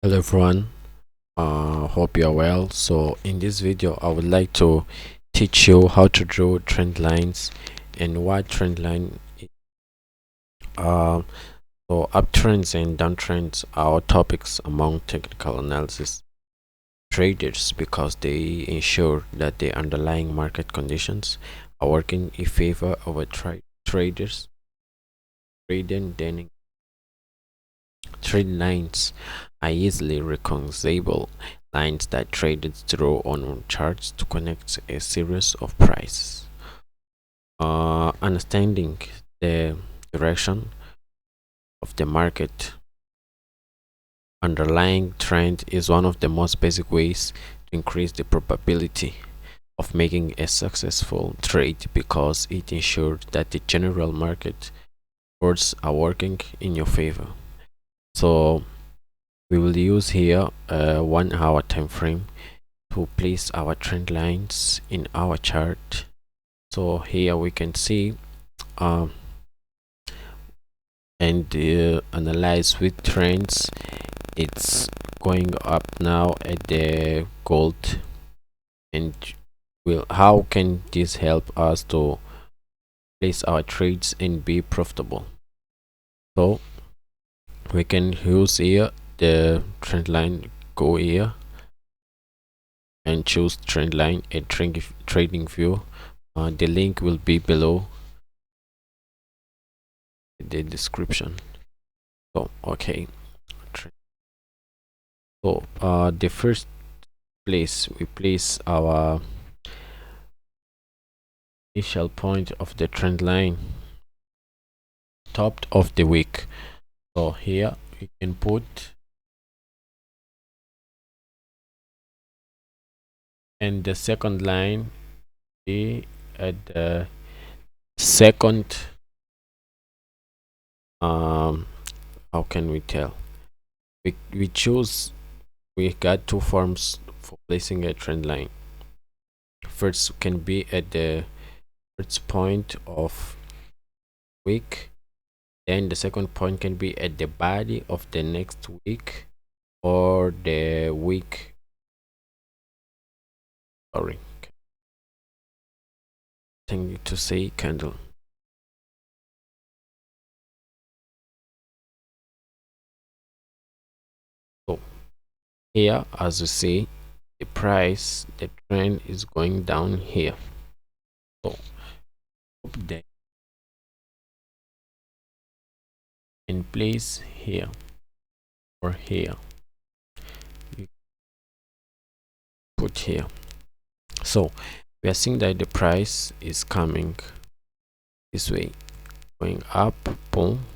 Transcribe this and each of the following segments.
Hello everyone, hope you are well. So in this video I would like to teach you how to draw trend lines and what trend line is. So uptrends and downtrends are topics among technical analysis traders because they ensure that the underlying market conditions are working in favor of a traders trading. Then trend lines are easily recognizable lines that traders draw on charts to connect a series of prices. Understanding the direction of the market underlying trend is one of the most basic ways to increase the probability of making a successful trade because it ensures that the general market forces are working in your favor. So we will use here a 1 hour time frame to place our trend lines in our chart. So here we can see um, and analyze with trends. It's going up now at the gold, and will how can this help us to place our trades and be profitable? So we can use here the trend line, go here and choose trend line and trading view. The link will be below the description. So okay, so the first place we place our initial point of the trend line, top of the wick. So here we can put, and the second line be at the second how can we tell, we choose, we got two forms for placing a trend line. First can be at the first point of wick, then the second point can be at the body of the next wick or the wick, sorry, thing to say candle. So here, as you see, the price, the trend is going down here. So up there in place here or here, you put here. So we are seeing that the price is coming this way, going up, boom,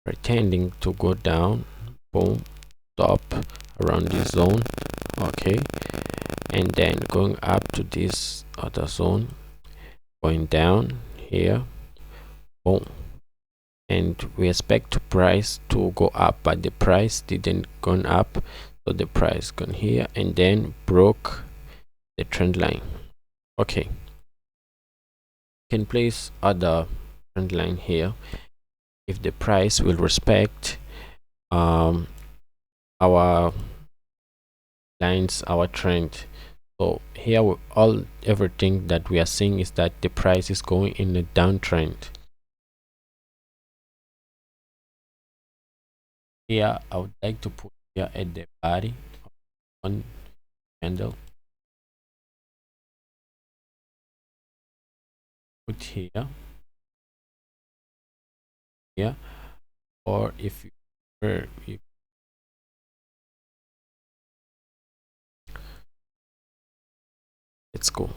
pretending to go down, boom, stop around this zone, okay, and then going up to this other zone, going down here, boom, and we expect the price to go up, but the price didn't go up, so the price gone here and then broke the trend line. Okay, can place other trend line here if the price will respect our lines, our trend. So here everything that we are seeing is that the price is going in a downtrend. Here I would like to put here at the body of one candle, put here, or if you prefer, let's go,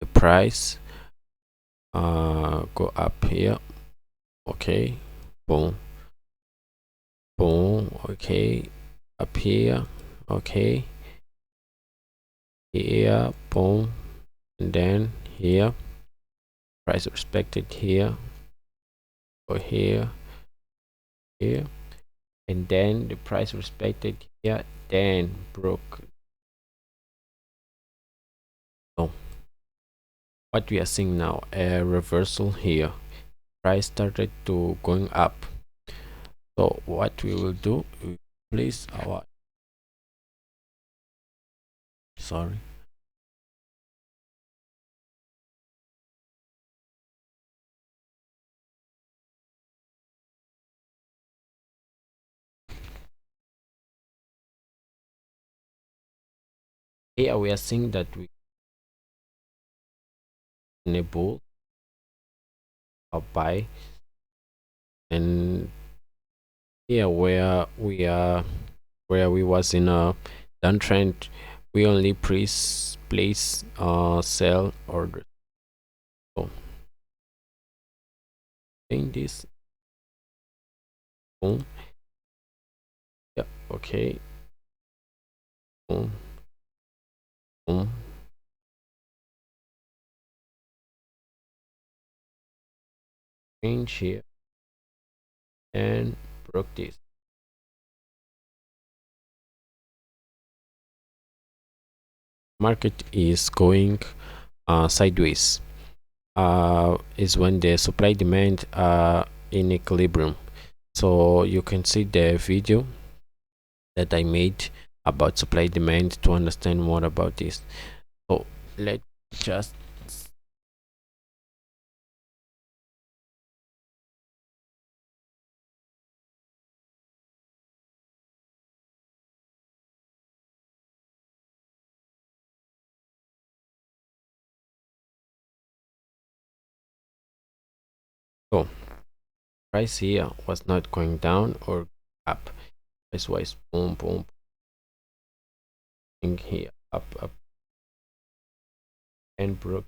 the price go up here, okay, boom, boom, okay, up here, okay, here, boom, and then here, price respected here, or here, here, and then the price respected here, then broke. So what we are seeing now, a reversal here, price started to going up. So what we will do, place our sorry here we are seeing that we enable our buy, and here where we was in a downtrend, we only place sell order. So in this, boom, yeah, okay, boom, boom, change here and broke this. Market is going sideways. Is when the supply demand are in equilibrium. So you can see the video that I made about supply demand to understand more about this. So let's just go. Price here was not going down or up. Price wise, boom, boom, boom, here, up, up, and broke.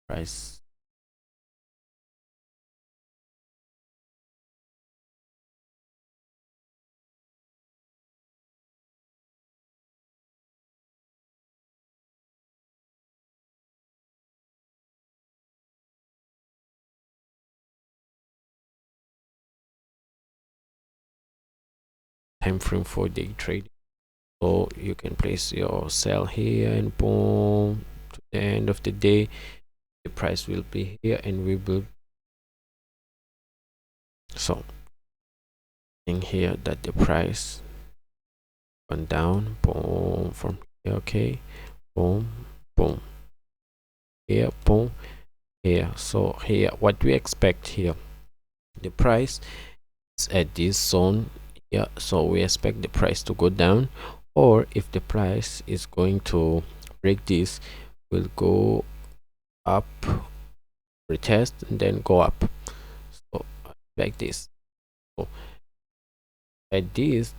Price time frame for day trading. So you can place your sell here and boom, to the end of the day the price will be here and we will. So in here that the price went down, boom, from here, okay, boom, boom, here, boom, here. So here what we expect here, the price is at this zone here, so we expect the price to go down, or if the price is going to break this, will go up, retest, and then go up. So like this. So at these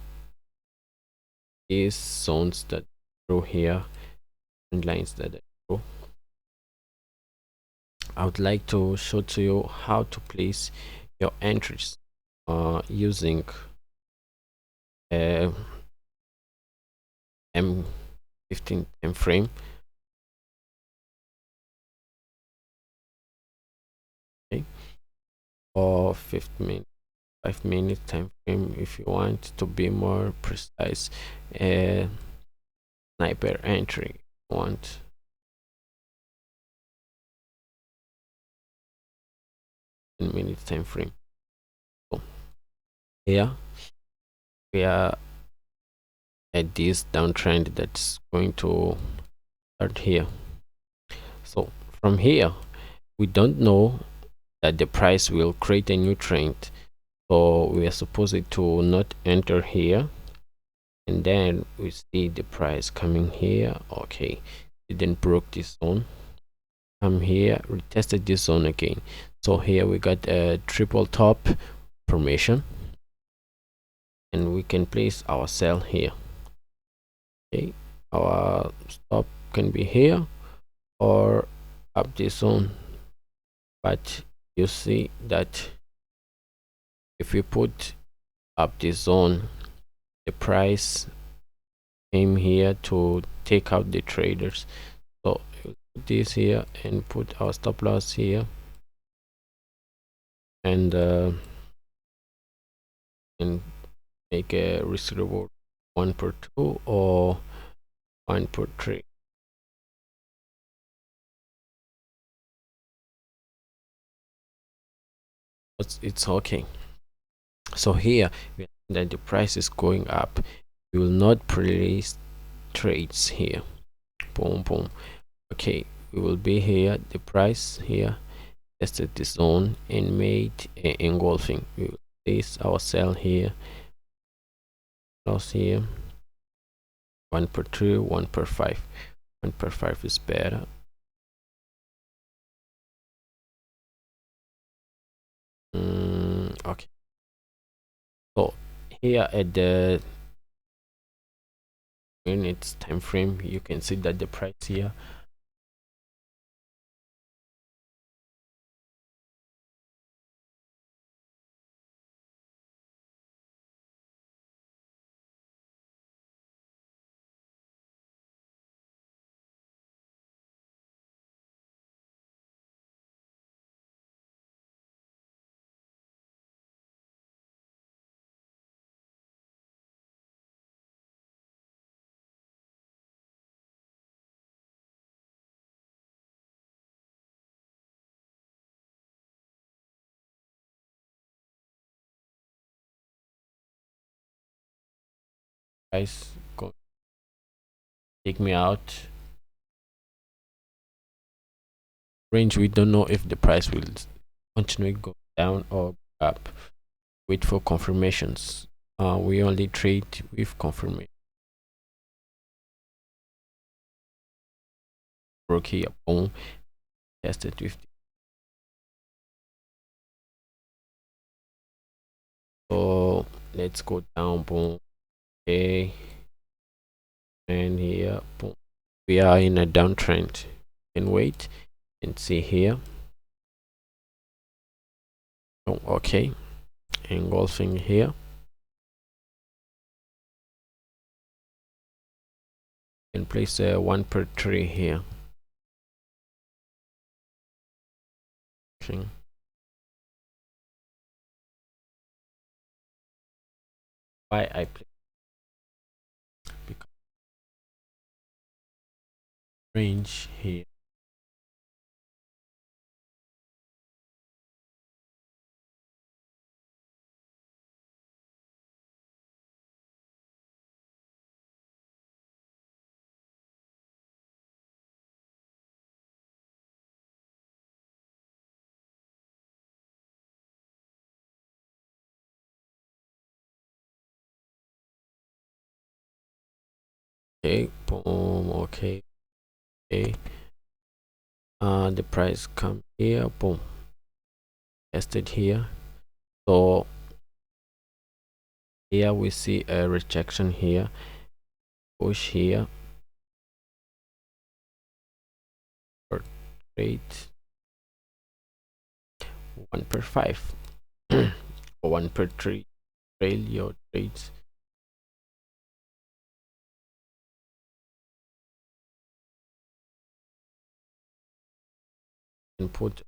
zones that through here and lines that I draw, I would like to show to you how to place your entries using a M15 time frame. Okay, or 5 minute time frame if you want to be more precise. Sniper entry want 10 minute time frame. So here we are at this downtrend that's going to start here. So from here we don't know that the price will create a new trend, so we are supposed to not enter here, and then we see the price coming here. Okay, it then broke this zone, come here, retested this zone again. So here we got a triple top formation, and we can place our sell here. Okay, our stop can be here or up this zone, but you see that if we put up this zone, the price came here to take out the traders. So put this here and put our stop loss here, and make a risk reward 1 per 2 or 1 per 3. It's okay. So here we are seeing that the price is going up. We will not place trades here. Boom, boom. Okay, we will be here. The price here tested the zone and made a engulfing. We will place our sell here, loss here. 1 per 3, 1 per 5. 1 per 5 is better. Okay. So here at the minutes time frame, you can see that the price here price go take me out range. We don't know if the price will continue go down or up. Wait for confirmations. We only trade with confirmation. Broke here, boom, tested with. So let's go down, boom. Okay, and here, boom. We are in a downtrend. And wait and see here. Oh, okay, engulfing here. And place a 1 per 3 here. Okay. Why I play because range here. Okay, boom. Okay, okay. The price come here, boom, tested here. So here we see a rejection here, push here, or trade 1 per 5 or 1 per 3. Trail your trades. And put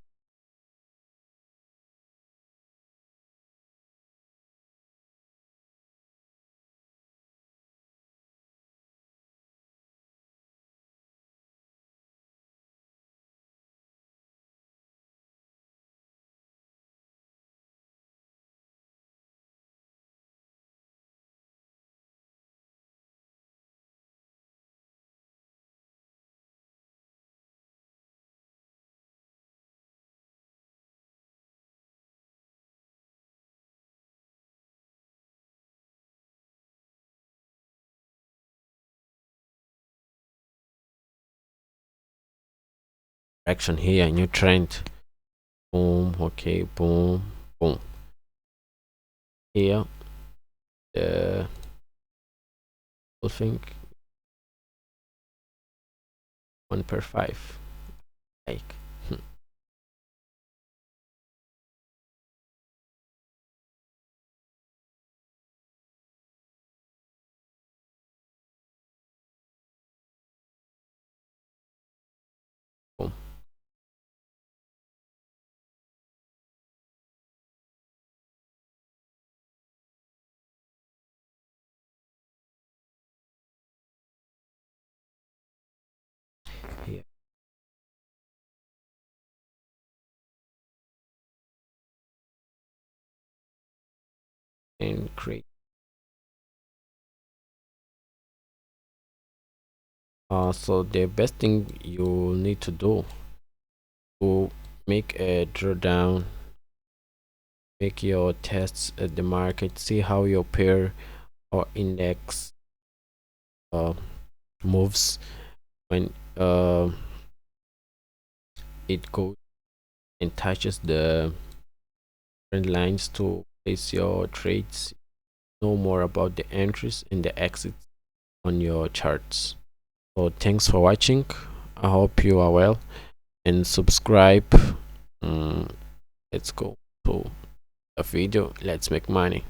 action here, new trend. Boom, okay, boom, boom. Here, the whole thing 1 per 5. Like, boom. and create. So the best thing you need to do to make a drawdown, make your tests at the market, see how your pair or index uh, moves when it goes and touches the trend lines to place your trades. Know more about the entries and the exits on your charts. So thanks for watching. I hope you are well and subscribe. Let's go to a video. Let's make money.